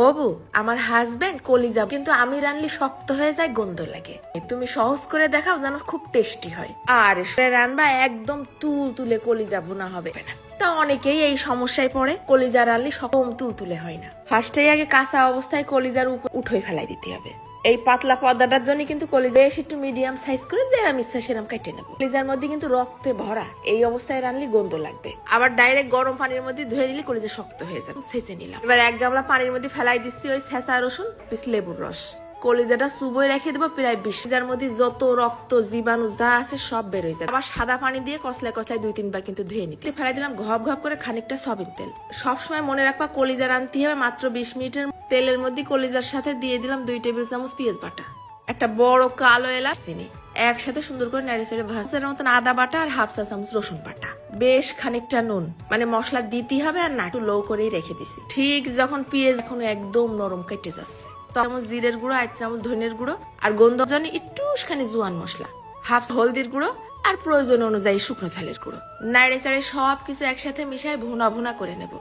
ও বউ, আমার হাজবেন্ড কলিজা কিন্তু আমি রানলে শক্ত হয়ে যায়, গন্ধ লাগে। তুমি সহজ করে দেখাও যেন খুব টেস্টি হয়। আর রান্না একদম তুল তুলে কলিজা ভুনা হবে না। তা অনেকেই এই সমস্যায় পড়ে, কলিজা রানলে সকম তুল তুলে হয় না। ফার্স্টেই আগে কাঁচা অবস্থায় কলিজার উপর উঠোই ফেলাই দিতে হবে। এই পাতলা পর্দাটার জন্য কিন্তু কলিজা বেশ একটু মিডিয়াম সাইজ করে যেরাম ইচ্ছা সেরাম কেটে নেবো। কলিজার মধ্যে কিন্তু রক্তে ভরা, এই অবস্থায় রানলে গন্ধ লাগবে। আবার ডাইরেক্ট গরম পানির মধ্যে ধুয়ে নিলে কলিজা শক্ত হয়ে যাবে। ছেঁচে নিলাম। এবার 1 গামলা পানির মধ্যে ফেলাই দিচ্ছি ওই ছেঁচা রসুন, পিস লেবুর রস। কলিজাটা চুবোয় রেখে দেবো প্রায় 20 মিনিটের মধ্যে যত রক্ত জীবাণু যা আছে সব বের হয়ে যাবে। আবার সাদা পানি দিয়ে কসলায় কসলায় 2-3 বার কিন্তু ধুয়ে নিতে। ফেলাই দিলাম ঘপ ঘপ করে খানিকটা সয়াবিন তেল। সবসময় মনে রাখবা কলিজা রানতে হবে মাত্র 20 মিনিটের। তেলের মধ্যে কলিজার সাথে দিয়ে দিলাম 2 টেবিল চামচ পেঁয়াজ বাটা, একটা বড় কালো এলাচ, চিনি। একসাথে সুন্দর করে নেড়ে চেড়ে ভাজার মতন আদা বাটা আর হাফ চা চামচ রসুন বাটা, বেশ খানিকটা নুন, মানে মশলা দিতে হবে আর না, একটু লো করেই রেখে দিছি। ঠিক যখন পেঁয়াজ এখন একদম নরম কেটে যাচ্ছে, চামচ জিরের গুঁড়ো, 1 চামচ ধনের গুঁড়ো, আর গন্ধ জন্য একটুখানি জোয়ান মশলা, হাফ হলদির গুঁড়ো, আর প্রয়োজন অনুযায়ী শুকনো ঝালের গুঁড়ো। নাড়ে চাড়ে সবকিছু একসাথে মিশাই ভুনা ভুনা করে নেব।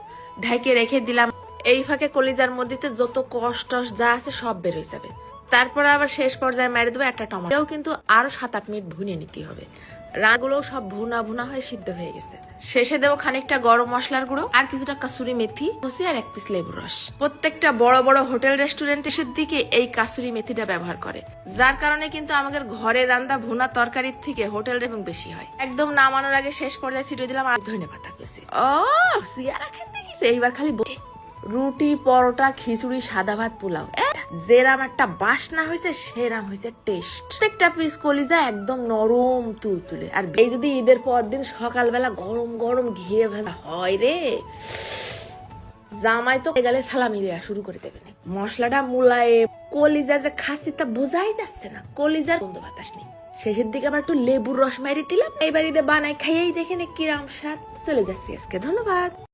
ঢাকে রেখে দিলাম। এই ফাঁকে কলিজার মধ্যে যত কষ্ট যা আছে সব বের হয়ে যাবে। তারপর আবার শেষ পর্যায়ে মেরে দেবো একটা টমেটো, কিন্তু আরো 7-8 মিনিট ভুনে নিতে হবে। রাগুলো সব ভুনা ভুনা হয়ে সিদ্ধ হয়ে গেছে। শেষে দেবো খানিকটা গরম মশলার গুঁড়ো, আর কিছুটা কাসুরি মেথি কুচি, আর 1 পিস লেবুর রস। প্রত্যেকটা বড় বড় হোটেল রেস্টুরেন্টের দিকে এই কাসুরি মেথিটা ব্যবহার করে, যার কারণে কিন্তু আমাদের ঘরে রান্না ভুনা তরকারির থেকে হোটেল এবং বেশি হয়। একদম নামানোর আগে শেষ পর্যায়ে ছিটিয়ে দিলাম আর ধনেপাতা কুচি। ও সিয়ারা খেতে গেছে। এইবার খালি রুটি, পরোটা, খিচুড়ি, সাদা ভাত, পোলাও, যেরাম একটা বাসনা হয়েছে সেরাম হয়েছে টেস্ট। প্রত্যেকটা পিস কলিজা একদম নরম তুলতুলে। আর এই যদি ঈদের পর দিন সকালবেলা গরম গরম ঘিয়ে ভাজা হয় রে, জামাই তো গেলে সালামি দেওয়া শুরু করে দেবে। মশলাটা মুলায়ে কলিজা যে খাসি তা বোঝাই যাচ্ছে না, কলিজার গন্ধ বাতাস নেই। শেষের দিকে আবার একটু লেবুর রস মারি দিলাম। এই বাড়িতে বানাই খাইয়েই দেখেন কিরাম স্বাদ। চলে যাচ্ছি আজকে, ধন্যবাদ।